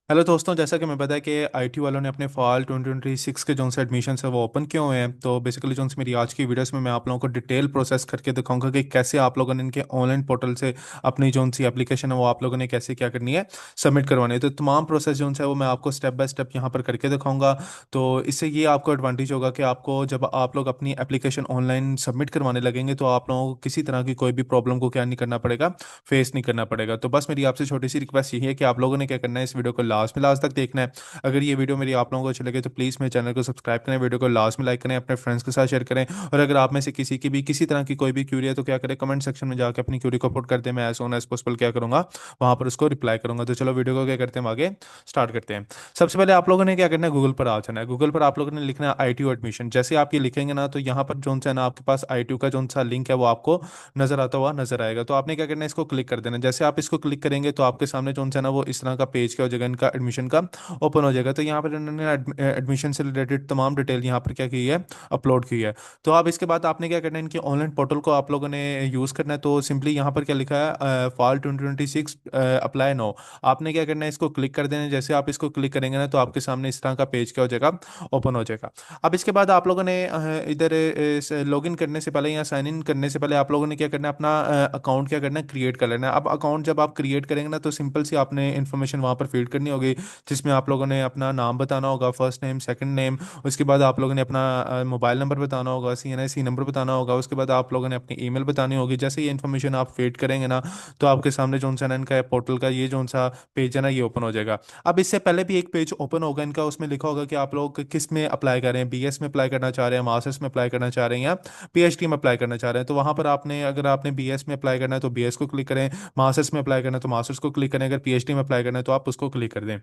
Hello दोस्तों, जैसा कि मैं पता है कि आईटी वालों ने अपने फॉल 2026 के जो से एडमिशन है वो ओपन किए हुए हैं। तो बेसिकली जो मेरी आज की वीडियोस में मैं आप लोगों को डिटेल प्रोसेस करके दिखाऊंगा कि कैसे आप लोगों ने इनके ऑनलाइन पोर्टल से अपनी जो सी एप्लीकेशन है वो आप लोगों ने कैसे क्या करनी है, सबमिट करवानी है। तो तमाम प्रोसेस जो है वो मैं आपको स्टेप बाय स्टेप यहाँ पर करके दिखाऊंगा। तो इससे ये आपको एडवांटेज होगा कि आपको जब आप लोग अपनी एप्लीकेशन ऑनलाइन सबमिट करवाने लगेंगे तो आप लोगों को किसी तरह की कोई भी प्रॉब्लम को क्या नहीं करना पड़ेगा, फेस नहीं करना पड़ेगा। तो बस मेरी आपसे छोटी सी रिक्वेस्ट यही है कि आप लोगों ने क्या करना है, इस वीडियो को लास्ट तक देखना है। अगर ये वीडियो मेरी आप लोगों को अच्छी लगे तो प्लीज़ मेरे चैनल को सब्सक्राइब करें, वीडियो को लास्ट में लाइक करें, अपने फ्रेंड्स के साथ शेयर करें। और अगर आप में से किसी की भी किसी तरह की कोई भी क्यूरी है तो क्या करें, कमेंट सेक्शन में जाकर अपनी क्यूरी को पुट कर दें। मैं एज सोन एज पॉसिबल क्या करूँगा, वहाँ पर उसको रिप्लाई करूँगा। तो चलो वीडियो को क्या करते हैं, हम आगे स्टार्ट करते हैं। सबसे पहले आप लोगों ने क्या करना है, गूगल पर आ जाना है। गूगल पर आप लोगों ने लिखना है ITU एडमिशन। जैसे आप ये लिखेंगे ना तो यहाँ पर जो सा है ना आपके पास ITU का जो सा लिंक है वो आपको नजर आता हुआ नजर आएगा। तो आपने क्या करना है, इसको क्लिक कर देना। जैसे आप इसको क्लिक करेंगे तो आपके सामने जो सा है ना वो इस तरह का पेज क्या हो जाएगा, इनका एडमिशन का ओपन हो जाएगा। तो यहाँ पर इन्होंने एडमिशन से रिलेटेड तमाम डिटेल यहाँ पर क्या की है, अपलोड की है। तो अब इसके बाद आपने क्या करना है, इनके ऑनलाइन पोर्टल को आप लोगों ने यूज़ करना है। तो सिंपली यहाँ पर क्या लिखा है, फॉल 2026 अप्लाई नो। आपने क्या करना है, इसको क्लिक कर देना है। जैसे आप इसको क्लिक करेंगे ना तो आपके सामने इस तरह का पेज क्या हो जाएगा, ओपन हो जाएगा। अब इसके बाद आप लोगों ने इधर लॉगिन करने से पहले या साइन इन करने से पहले आप लोगों ने क्या करना है, अपना अकाउंट क्या करना है, क्रिएट कर लेना है। अब अकाउंट जब आप क्रिएट करेंगे ना तो सिंपल सी आपने इन्फॉर्मेशन वहाँ पर फीड करनी होगी, जिसमें आप लोगों ने अपना नाम बताना होगा, फर्स्ट नेम सेकंड नेम। उसके बाद आप लोगों ने अपना मोबाइल नंबर बताना होगा, CNIC नंबर बताना होगा। उसके बाद आप लोगों ने अपनी ईमेल बतानी होगी। जैसे ये इन्फॉर्मेशन आप फीड करेंगे ना तो आपके सामने जो सा इनका पोर्टल का ये जो सा पेज है ना ये ओपन हो जाएगा। अब इससे पहले भी एक पेज ओपन होगा इनका, उसमें लिखा होगा कि आप लोग किस में अप्लाई कर रहे हैं, BS में अप्लाई करना चाह रहे हैं, मास्टर्स में अप्लाई करना चाह रहे हैं, या PhD में अप्लाई करना चाह रहे हैं। तो वहां पर आपने अगर आपने BS में अप्लाई करना है तो BS को क्लिक करें, मास्टर्स में अप्लाई करना है तो मास्टर्स को क्लिक करें, अगर PhD में अप्लाई करना है तो आप उसको क्लिक कर दें।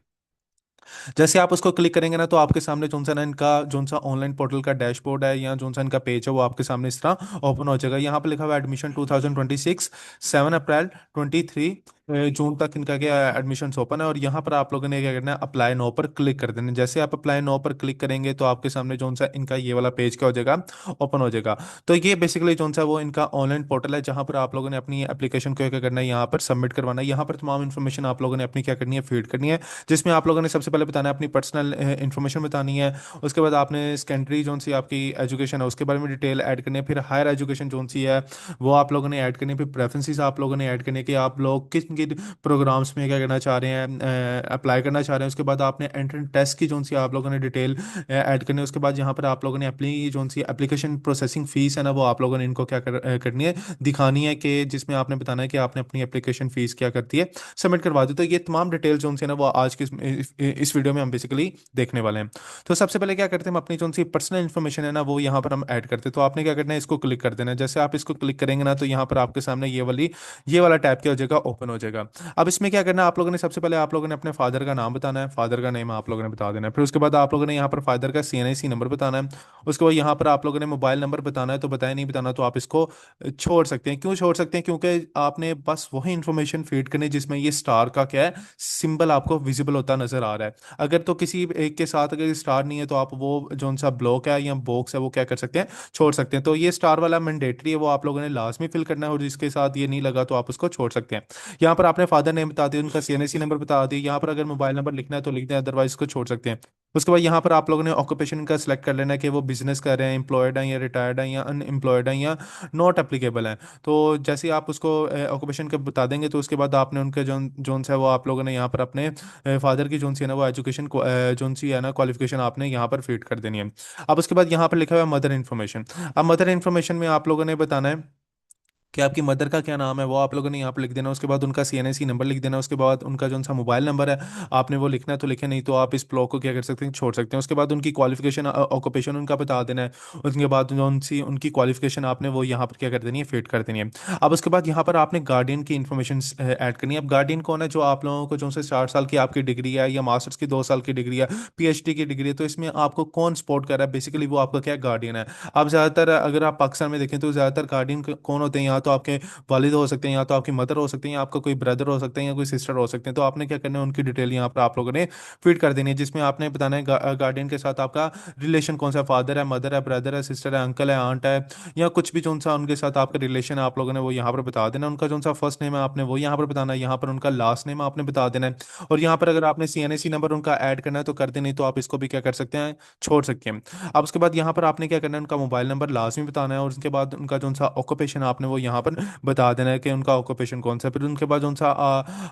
जैसे आप उसको क्लिक करेंगे ना तो आपके सामने जोन सा ना इनका जोन सा ऑनलाइन पोर्टल का डैशबोर्ड है या जोन सा इनका पेज है वो आपके सामने इस तरह ओपन हो जाएगा। यहाँ पे लिखा हुआ है एडमिशन 2026, 7 अप्रैल 23 जून तक इनका क्या एडमिशन ओपन है। और यहाँ पर आप लोगों ने क्या करना है, अप्लाई नो पर क्लिक कर देना है। जैसे आप अप्लाई नो पर क्लिक करेंगे तो आपके सामने जोन सा इनका ये वाला पेज क्या हो जाएगा, ओपन हो जाएगा। तो ये बेसिकली जोन सा वो इनका ऑनलाइन पोर्टल है जहाँ पर आप लोगों ने अपनी एप्लीकेशन को क्या करना है, यहाँ पर सबमिट करवाना है। यहाँ पर तमाम इन्फॉर्मेशन आप लोगों ने अपनी क्या करनी है, फीड करनी है। जिसमें आप लोगों ने सबसे पहले बताना है, अपनी पर्सनल इन्फॉर्मेशन बतानी है। उसके बाद आपने सेकेंडरी जोन सी आपकी एजुकेशन है उसके बारे में डिटेल ऐड करनी है। फिर हायर एजुकेशन जोन सी है वो आप लोगों ने ऐड करनी है। फिर प्रेफरेंसेस आप लोगों ने ऐड करनी है कि आप लोग किन किन प्रोग्राम्स में क्या करना चाह रहे हैं, अप्लाई करना चाह रहे हैं। उसके बाद आपने एंट्रेंस टेस्ट की जोन सी आप लोगों ने डिटेल ऐड करनी है। उसके बाद यहाँ पर आप लोगों ने अपनी जोन सी एप्लीकेशन प्रोसेसिंग फीस है ना वो आप लोगों ने इनको क्या करनी है, दिखानी है, कि जिसमें आपने बताना है कि आपने अपनी एप्लीकेशन फीस क्या करती है, सबमिट करवा दो। तो ये तमाम डिटेल जो है ना वो आज की इस वीडियो में हम बेसिकली देखने वाले हैं। तो सबसे पहले क्या करते हैं, हम अपनी जो सी पर्सनल इन्फॉर्मेशन है ना वो यहाँ पर हम ऐड करते हैं। तो आपने क्या करना है, इसको क्लिक कर देना है। जैसे आप इसको क्लिक करेंगे ना तो यहाँ पर आपके सामने ये वाला टैब क्या हो जाएगा, ओपन हो जाएगा। अब इसमें क्या करना है, आप लोगों ने सबसे पहले आप लोगों ने अपने फादर का नाम बताना है, फादर का नेम आप लोगों ने बता देना है। फिर उसके बाद आप लोगों ने यहाँ पर फादर का CNIC नंबर बताना है। उसके बाद यहाँ पर आप लोगों ने मोबाइल नंबर बताना है। तो बताया नहीं बताना तो आप इसको छोड़ सकते हैं। क्यों छोड़ सकते हैं, क्योंकि आपने बस वही इंफॉर्मेशन फीड करनी जिसमें ये स्टार का क्या है, सिंबल आपको विजिबल होता नजर आ रहा है। अगर तो किसी एक के साथ अगर स्टार नहीं है तो आप वो जो सा ब्लॉक है या बॉक्स है वो क्या कर सकते हैं, छोड़ सकते हैं। तो ये स्टार वाला मैंडेटरी है, वो आप लोगों ने लाजमी फिल करना है, और जिसके साथ ये नहीं लगा तो आप उसको छोड़ सकते हैं। यहाँ पर आपने फादर नेम बता दिया, उनका CNIC नंबर बता दिया। यहाँ पर अगर मोबाइल नंबर लिखना है तो लिख दें, अदरवाइज इसको छोड़ सकते हैं। उसके बाद यहाँ पर आप लोगों ने ऑक्यूपेशन का सिलेक्ट कर लेना है कि वो बिजनेस कर रहे हैं, एम्प्लॉयड हैं या रिटायर्ड हैं या अनएम्प्लॉयड हैं या नॉट एप्लीकेबल हैं। तो जैसे ही आप उसको ऑक्यूपेशन का बता देंगे तो उसके बाद आपने उनके जोन से वो आप लोगों ने यहाँ पर अपने फादर की जोन सी है ना वो एजुकेशन जोन सी है ना क्वालिफिकेशन आपने यहाँ पर फीड कर देनी है। अब उसके बाद यहाँ पर लिखा हुआ है मदर इन्फॉर्मेशन। अब मदर इन्फॉर्मेशन में आप लोगों ने बताना है कि आपकी मदर का क्या नाम है, वो आप लोगों ने यहाँ पर लिख देना। उसके बाद उनका CNIC नंबर लिख देना। उसके बाद उनका जो सा मोबाइल नंबर है आपने वो लिखना है, तो लिखे, नहीं तो आप इस ब्लॉक को क्या कर सकते हैं, छोड़ सकते हैं। उसके बाद उनकी क्वालिफिकेशन ऑक्यूपेशन उनका बता देना है। उसके बाद जो सी उनकी क्वालिफिकेशन आपने वो यहाँ पर क्या कर देनी है, फिट कर देनी है। अब उसके बाद यहाँ पर आपने गार्डियन की इन्फॉर्मेशन ऐड करनी है। अब गार्डियन कौन है, जो आप लोगों को जो से 60 साल की आपकी डिग्री है या मास्टर्स की 2 साल की डिग्री है, PhD की डिग्री है, तो इसमें आपको कौन सपोर्ट कर रहा है, बेसिकली वो आपका क्या गार्डियन है। अब ज़्यादातर अगर आप पाकिस्तान में देखें तो ज़्यादातर गार्डियन कौन होते हैं, यहाँ तो आपके वालिद हो सकते हैं, या तो आपकी मदर हो सकते हैं, या आपका कोई ब्रदर हो सकते हैं, या कोई सिस्टर हो सकते हैं। तो आपने क्या करना है, उनकी डिटेल यहाँ पर आप लोगों ने फीड कर देनी है, जिसमें आपने बताना है गार्डियन के साथ आपका रिलेशन कौन सा, फादर है, मदर है, ब्रदर है, सिस्टर है, अंकल है, आंट है, या कुछ भी जो सा उनके साथ आपका रिलेशन है आप लोगों ने वो यहाँ पर बता देना। उनका जो सा फर्स्ट नेम है आपने वो यहाँ पर बताना है, यहाँ पर उनका लास्ट नेम आपने बता देना है। और यहाँ पर अगर आपने CNAC नंबर उनका ऐड करना है तो कर दे, नहीं तो आप इसको भी क्या कर सकते हैं, छोड़ सकते हैं। अब उसके बाद यहाँ पर आपने क्या करना है, उनका मोबाइल नंबर लाजमी बताना है, और उसके बाद उनका जो सा ऑक्यूपेशन आपने वो यहाँ पर बता देना है कि उनका ऑक्यूपेशन कौन सा है। फिर उनके बाद जो सा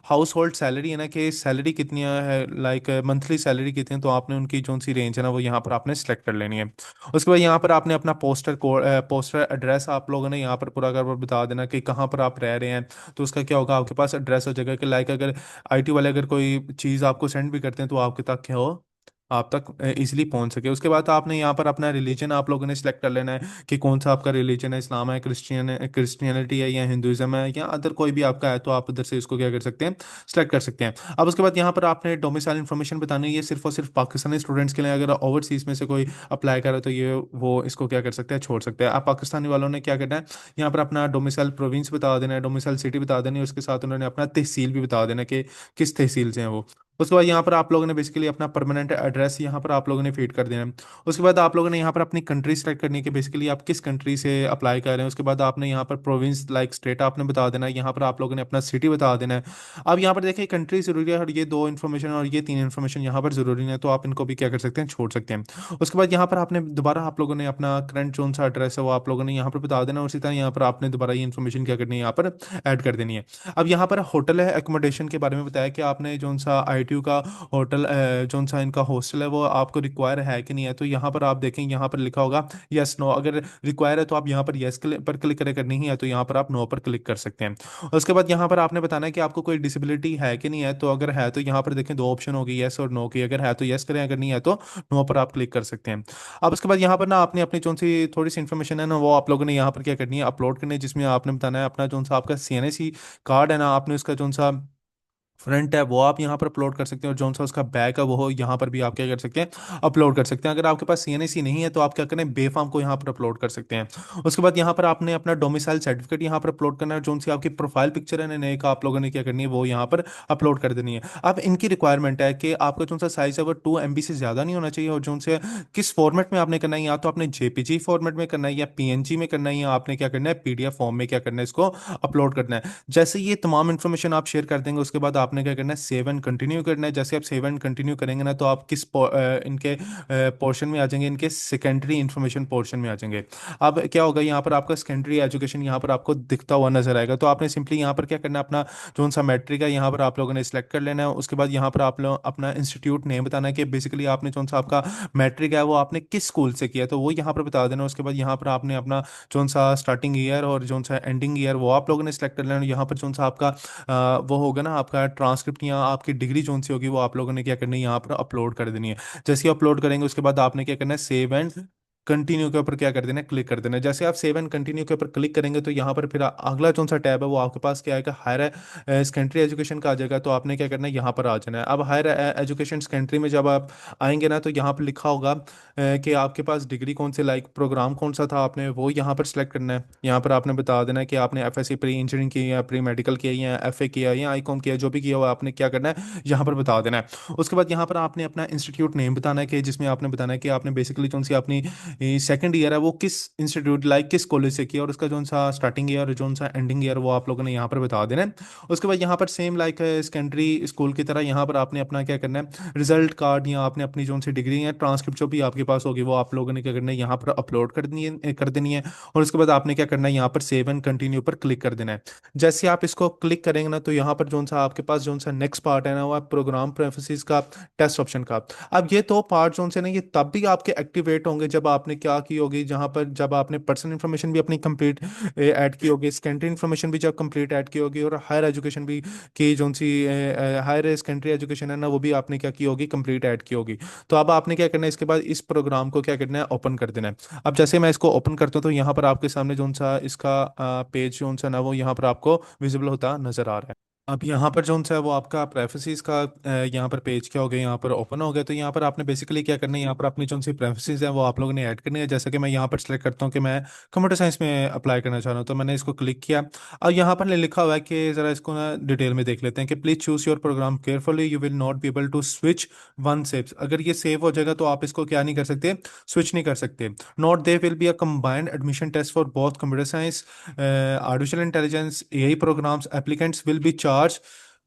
हाउस होल्ड सैलरी है ना, कि सैलरी कितनी है, लाइक मंथली सैलरी कितनी है, तो आपने उनकी जो सी रेंज है ना वो यहाँ पर आपने सेलेक्ट कर लेनी है। उसके बाद यहाँ पर आपने अपना पोस्टर कोड, पोस्टर एड्रेस आप लोगों ने यहाँ पर पूरा कर बता देना कि कहाँ पर आप रह रहे हैं। तो उसका क्या होगा, आपके पास एड्रेस हो जाएगा कि लाइक अगर IT वाले अगर कोई चीज़ आपको सेंड भी करते हैं तो आपके तक क्या हो, आप तक इजीली पहुंच सके। उसके बाद आपने यहाँ पर अपना रिलीजन आप लोगों ने सिलेक्ट कर लेना है कि कौन सा आपका रिलीजन है, इस्लाम है, क्रिश्चियनिटी है, या हिंदुइज्म है, या अदर कोई भी आपका है, तो आप उधर से इसको क्या कर सकते हैं, सेलेक्ट कर सकते हैं। अब उसके बाद यहाँ पर आपने डोमिसाइल इन्फॉर्मेशन बतानी है, ये सिर्फ और सिर्फ पाकिस्तानी स्टूडेंट्स के लिए। अगर ओवरसीज में से कोई अप्लाई करे तो ये वो इसको क्या कर सकते हैं, छोड़ सकते हैं। आप पाकिस्तानी वालों ने क्या करना है, यहाँ पर अपना डोमिसाइल प्रोविंस बता देना है, डोमिसाइल सिटी बता देनी है, उसके साथ उन्होंने अपना तहसील भी बता देना कि किस तहसील से हैं वो। उसके बाद यहाँ पर आप लोगों ने बेसिकली अपना परमानेंट एड्रेस यहाँ पर आप लोगों ने फीड कर देना है। उसके बाद आप लोगों ने यहाँ पर अपनी कंट्री सेलेक्ट करनी है कि बेसिकली आप किस कंट्री से अप्लाई कर रहे हैं। उसके बाद आपने यहाँ पर प्रोविंस लाइक स्टेट आपने बता देना है, यहाँ पर आप लोगों ने अपना सिटी बता देना है। अब यहाँ पर देखिए कंट्री जरूरी है, और ये दो इन्फॉर्मेशन और ये तीन इन्फॉर्मेशन यहाँ पर जरूरी है, तो आप इनको भी क्या कर सकते हैं, छोड़ सकते हैं। उसके बाद यहाँ पर आपने दोबारा आप लोगों ने अपना करंट जोन सा एड्रेस है वो आप लोगों ने यहाँ पर बता देना, और उसी तरह यहाँ पर आपने दोबारा ये इन्फॉर्मेशन क्या करनी है, यहाँ पर ऐड कर देनी है। अब यहाँ पर होटल है एकोमोडेशन के बारे में बताया कि आपने जो सा ITU का होटल जो सा इनका हॉस्टल है वो आपको रिक्वायर है कि नहीं है। तो यहाँ पर आप देखेंगे यहाँ पर लिखा होगा यस नो, अगर रिक्वायर है तो आप यहाँ पर यस पर क्लिक करें, करनी ही है तो यहाँ पर आप नो पर क्लिक कर सकते हैं। उसके बाद यहाँ पर आपने बताना है कि आपको कोई डिसेबिलिटी है कि नहीं है। तो अगर है तो यहाँ पर देखें दो ऑप्शन होगी, यस और नो की। अगर है तो यस करें, अगर नहीं है तो नो पर आप क्लिक कर सकते हैं। अब उसके बाद यहाँ पर ना आपने अपनी जो सी थोड़ी सी इन्फॉर्मेशन है ना वो आप लोगों ने यहाँ पर क्या करनी है, अपलोड करनी है, जिसमें आपने बताना है अपना जो सा आपका CNAC कार्ड है ना, आपने उसका जो सा फ्रंट है वो आप यहाँ पर अपलोड कर सकते हैं, और जो सा उसका बैक है वो हो यहाँ पर भी आप क्या कर सकते हैं, अपलोड कर सकते हैं। अगर आपके पास CNAC नहीं है तो आप क्या करें, बेफाम को यहाँ पर अपलोड कर सकते हैं। उसके बाद यहाँ पर आपने अपना डोमिसाइल सर्टिफिकेट यहाँ पर अपलोड करना है, जो सी आपकी प्रोफाइल पिक्चर है नए का आप लोगों ने क्या करनी है वो यहाँ पर अपलोड कर देनी है। अब इनकी रिक्वायरमेंट है कि आपका जो सा साइज है वो 2 MB से ज़्यादा नहीं होना चाहिए, और जो से किस फॉर्मेट में आपने करना है, या तो आपने JPG फॉर्मेट में करना है, या PNG में करना है, या आपने क्या करना है PDF फॉर्म में क्या करना है, इसको अपलोड करना है। जैसे ये तमाम इन्फॉर्मेशन आप शेयर कर देंगे उसके बाद आपने क्या करना है, सेव एंड कंटिन्यू करना है। जैसे आप सेव एंड कंटिन्यू करेंगे ना तो आप किस इनके पोर्शन में आ जाएंगे, इनके सेकेंडरी इन्फॉर्मेशन पोर्शन में आ जाएंगे। अब क्या होगा, यहाँ पर आपका सेकेंडरी एजुकेशन यहाँ पर आपको दिखता हुआ नजर आएगा। तो आपने सिंपली यहाँ पर क्या करना है, अपना जो सा मैट्रिक है यहाँ पर आप लोगों ने सिलेक्ट कर लेना है। उसके बाद यहाँ पर आप लोग अपना इंस्टीट्यूट नेम बताना है कि बेसिकली आपने जो सा आपका मैट्रिक है वो आपने किस स्कूल से किया, तो वो यहाँ पर बता देना। उसके बाद यहाँ पर आपने अपना जो सा स्टार्टिंग ईयर और जो सा एंडिंग ईयर वो आप लोगों ने सिलेक्ट कर लेना। यहाँ पर जो सा आपका वो होगा ना आपका ट्रांसक्रिप्ट या आपकी डिग्री जोन सी होगी वो आप लोगों ने क्या करनी है, यहाँ पर अपलोड कर देनी है। जैसे ही अपलोड करेंगे उसके बाद आपने क्या करना है, सेव एंड कंटिन्यू के ऊपर क्या कर देना है, क्लिक कर देना है। जैसे आप सेव एंड कंटिन्यू के ऊपर क्लिक करेंगे तो यहाँ पर फिर अगला कौन सा टैब है वो आपके पास क्या आएगा, हायर सेकेंडरी एजुकेशन का आ जाएगा। तो आपने क्या करना है, यहाँ पर आ जाना है। अब हायर एजुकेशन सेकेंडरी में जब आप आएंगे ना तो यहाँ पर लिखा होगा कि आपके पास डिग्री कौन से लाइक प्रोग्राम कौन सा था, आपने वो यहाँ पर सिलेक्ट करना है। यहाँ पर आपने बता देना है कि आपने FSC प्री इंजीनियरिंग की, या प्री मेडिकल किया, या FA किया, या ICOM किया, जो भी किया हुआ आपने क्या करना है, यहाँ पर बता देना है। उसके बाद यहाँ पर आपने अपना इंस्टीट्यूट नेम बताना है, कि जिसमें आपने बताना है कि आपने बेसिकली कौन सी अपनी सेकंड ईयर है वो किस इंस्टीट्यूट लाइक किस कॉलेज से किया, और उसका जो सा स्टार्टिंग ईयर और जो सा एंडिंग ईयर वो आप लोगों ने यहाँ पर बता देना है। उसके बाद यहाँ पर सेम लाइक सेकेंडरी स्कूल की तरह यहाँ पर आपने अपना क्या करना है, रिजल्ट कार्ड, या आपने अपनी जो सी डिग्री या ट्रांसक्रिप्ट जो भी आपके पास होगी वो आप लोगों ने क्या करना है, यहाँ पर अपलोड कर देनी है। और उसके बाद आपने क्या करना है, यहाँ पर सेव एंड कंटिन्यू पर क्लिक कर देना है। जैसे आप इसको क्लिक करेंगे ना तो यहाँ पर जो सा आपके पास जो सा नेक्स्ट पार्ट है ना वो प्रोग्राम प्रेफरेंसेस का, टेस्ट ऑप्शन का। अब ये तो पार्ट जोन से ना ये तब भी आपके एक्टिवेट होंगे जब आपने क्या की होगी, जहां पर जब आपने पर्सनल इन्फॉर्मेशन भी अपनी कंप्लीट ऐड की होगी, सेकेंडरी इन्फॉर्मेशन भी जब कंप्लीट ऐड की होगी, और हायर एजुकेशन भी की जो सी हायर सेकेंडरी एजुकेशन है ना वो भी आपने क्या की होगी, कंप्लीट ऐड की होगी। तो अब आपने क्या करना है, इसके बाद इस प्रोग्राम को क्या करना है, ओपन कर देना है। अब जैसे मैं इसको ओपन करता हूँ तो यहाँ पर आपके सामने जो सा इसका पेज जो सा ना वो यहाँ पर आपको विजिबल होता नजर आ रहा है। अब यहाँ पर जो सा है वो आपका प्रेफरेंसेस का यहाँ पर पेज क्या हो गया, यहाँ पर ओपन हो गया। तो यहाँ पर आपने बेसिकली क्या करना है, यहाँ पर अपनी जो सी प्रेफरेंसेस है वो आप लोगों ने ऐड करनी है। जैसे कि मैं यहाँ पर सेलेक्ट करता हूँ कि मैं कंप्यूटर साइंस में अप्लाई करना चाह रहा हूँ, तो मैंने इसको क्लिक किया। और यहाँ पर लिखा हुआ है कि ज़रा इसको ना डिटेल में देख लेते हैं कि please choose your programme carefully, you will not be able to switch one save. अगर ये सेव हो जाएगा तो आप इसको क्या नहीं कर सकते, स्विच नहीं कर सकते। Not they will be a combined admission test for both computer science, artificial intelligence, AI programmes. Applicants will be charge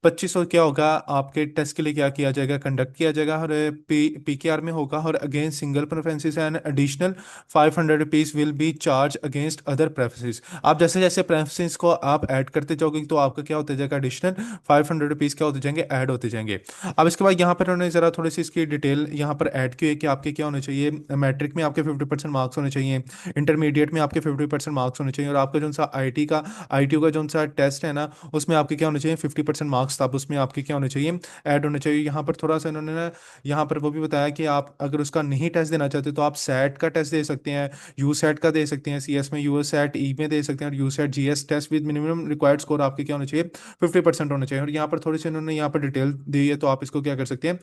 2500 क्या होगा आपके टेस्ट के लिए, क्या किया जाएगा, कंडक्ट किया जाएगा। और पीकेआर में होगा। और against single preferences and additional 500 rupees will be charge against other preferences. आप जैसे जैसे प्रेफरेंसेस को आप ऐड करते जाओगे तो आपका क्या होता जाएगा, एडिशनल 500 रुपीज क्या होते जाएंगे, ऐड होते जाएंगे। अब इसके बाद यहाँ पर उन्होंने जरा थोड़ी सी इसकी डिटेल यहाँ पर ऐड की है कि आपके क्या होने चाहिए। मैट्रिक में आपके 50% मार्क्स होने चाहिए, इंटरमीडिएट में आपके 50% मार्क्स होने चाहिए, और आपका जो सा आई टी का जो सा टेस्ट है ना, उसमें आपके क्या होने चाहिए, 50% मार्क्स। तब उसमें आपके क्या होने चाहिए, ऐड होने चाहिए। यहाँ पर थोड़ा सा इन्होंने ना यहाँ पर वो भी बताया कि आप अगर उसका नहीं टेस्ट देना चाहते तो आप सैट का टेस्ट दे सकते हैं, यू सैट का दे सकते हैं, सीएस में यू सैट ई में दे सकते हैं, और you SAT GS test with minimum required score आपके क्या होने चाहिए, 50% होने चाहिए। और यहाँ पर थोड़ी सी इन्होंने यहाँ पर डिटेल दी है, तो आप इसको क्या कर सकते हैं,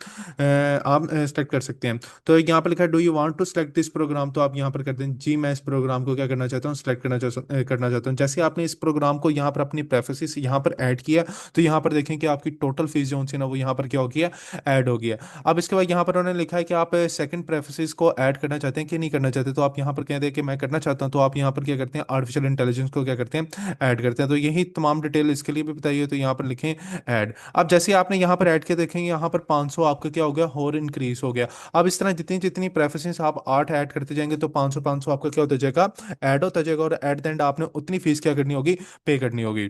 आप सेलेक्ट कर सकते हैं। तो यहाँ पर लिखा है do you want to select this programme, तो आप यहाँ पर करते हैं जी मैं इस प्रोग्राम को क्या करना चाहता हूँ, सेलेक्ट करना चाहता हूँ। जैसे आपने इस प्रोग्राम को यहाँ पर अपनी प्रेफरेंसेस यहाँ पर ऐड किया, तो यहाँ पर देखें कि आपकी टोटल फीस जो सी ना वो यहाँ पर क्या हो गया, ऐड हो गया। अब इसके बाद यहाँ पर उन्होंने लिखा है कि आप सेकंड प्रेफरेंसेस को ऐड करना चाहते हैं कि नहीं करना चाहते। तो आप यहाँ पर कहते हैं कि मैं करना चाहता हूँ, तो आप यहाँ पर क्या करते हैं, आर्टिफिशियल इंटेलिजेंस को क्या करते हैं, ऐड करते हैं। तो यही तमाम डिटेल इसके लिए भी बताइए, तो यहाँ पर लिखें ऐड। अब जैसे आपने यहाँ पर ऐड किया, देखेंगे यहाँ पर 500 आपका क्या हो गया, और इंक्रीज हो गया। अब इस तरह जितनी जितनी प्रेफरेंसेस आप 8 ऐड करते जाएंगे तो 500 500 आपका क्या होता जाएगा, ऐड होता जाएगा। और एट द एंड आपने उतनी फीस क्या करनी होगी, पे करनी होगी।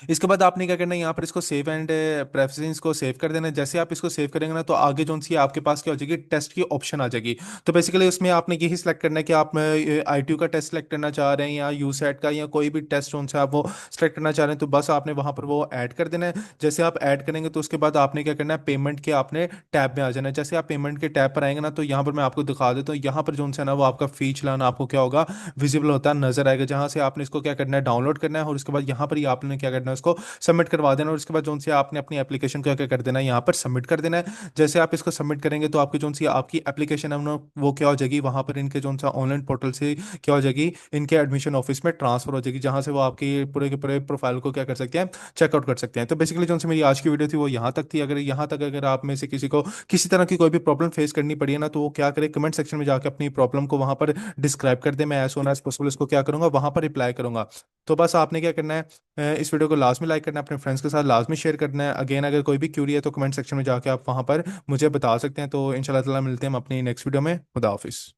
इसके बाद आपने क्या करना है, यहाँ पर इसको सेव एंड प्रेफरेंस को सेव कर देना है। जैसे आप इसको सेव करेंगे ना, तो आगे जो सी आपके पास क्या हो जाएगी, टेस्ट की ऑप्शन आ जाएगी। तो बेसिकली उसमें आपने यही सिलेक्ट करना है कि आप आईटीयू का टेस्ट सेलेक्ट करना चाह रहे हैं, या यूसेट का, या कोई भी टेस्ट जो सा आप वो सेलेक्ट करना चाह रहे हैं। तो बस आपने वहाँ पर वो ऐड कर देना है। जैसे आप ऐड करेंगे तो उसके बाद आपने क्या करना है, पेमेंट के आपने टैब में आ जाना है। जैसे आप पेमेंट के टैब पर आएंगे ना, तो यहाँ पर मैं आपको दिखा देता हूँ। यहाँ पर जो सा है ना वो आपका फी चलान आपको क्या होगा, विजिबल होता है, नजर आएगा, जहाँ से आपने इसको क्या करना है, डाउनलोड करना है। और उसके बाद यहाँ पर ही आपने क्या करना है, उसको सबमिट करवा देना। और उसके बाद जो सी आपने अपनी एप्लीकेशन को क्या कर देना है, यहाँ पर सबमिट कर देना है। जैसे आप इसको सबमिट करेंगे तो आपकी जो सी आपकी एप्लीकेशन है वो क्या हो जाएगी, वहाँ पर इनके जो सा ऑनलाइन पोर्टल से क्या हो जाएगी, इनके एडमिशन ऑफिस में ट्रांसफर हो जाएगी, जहाँ से वो आपकी पूरे के पूरे प्रोफाइल को क्या कर सकते हैं, चेकआउट कर सकते हैं। तो बेसिकली जो सी मेरी आज की वीडियो थी वो यहाँ तक थी। अगर यहाँ तक अगर आप में से किसी को किसी तरह की कोई भी प्रॉब्लम फेस करनी पड़ी है ना, तो वो क्या करे, कमेंट सेक्शन में जाकर अपनी प्रॉब्लम को वहाँ पर डिस्क्राइब कर दे। मैं एज सोन एज पॉसिबल इसको क्या करूंगा, वहाँ पर रिप्लाई करूंगा। तो बस आपने क्या करना है, इस वीडियो को लास्ट में लाइक करना है, अपने फ्रेंड्स के साथ लास्ट में शेयर करना है। अगेन अगर कोई भी क्यूरी है तो कमेंट सेक्शन में जाके आप वहाँ पर मुझे बता सकते हैं। तो इंशाल्लाह ताला मिलते हैं हम अपनी नेक्स्ट वीडियो में। खुदा हाफिज़।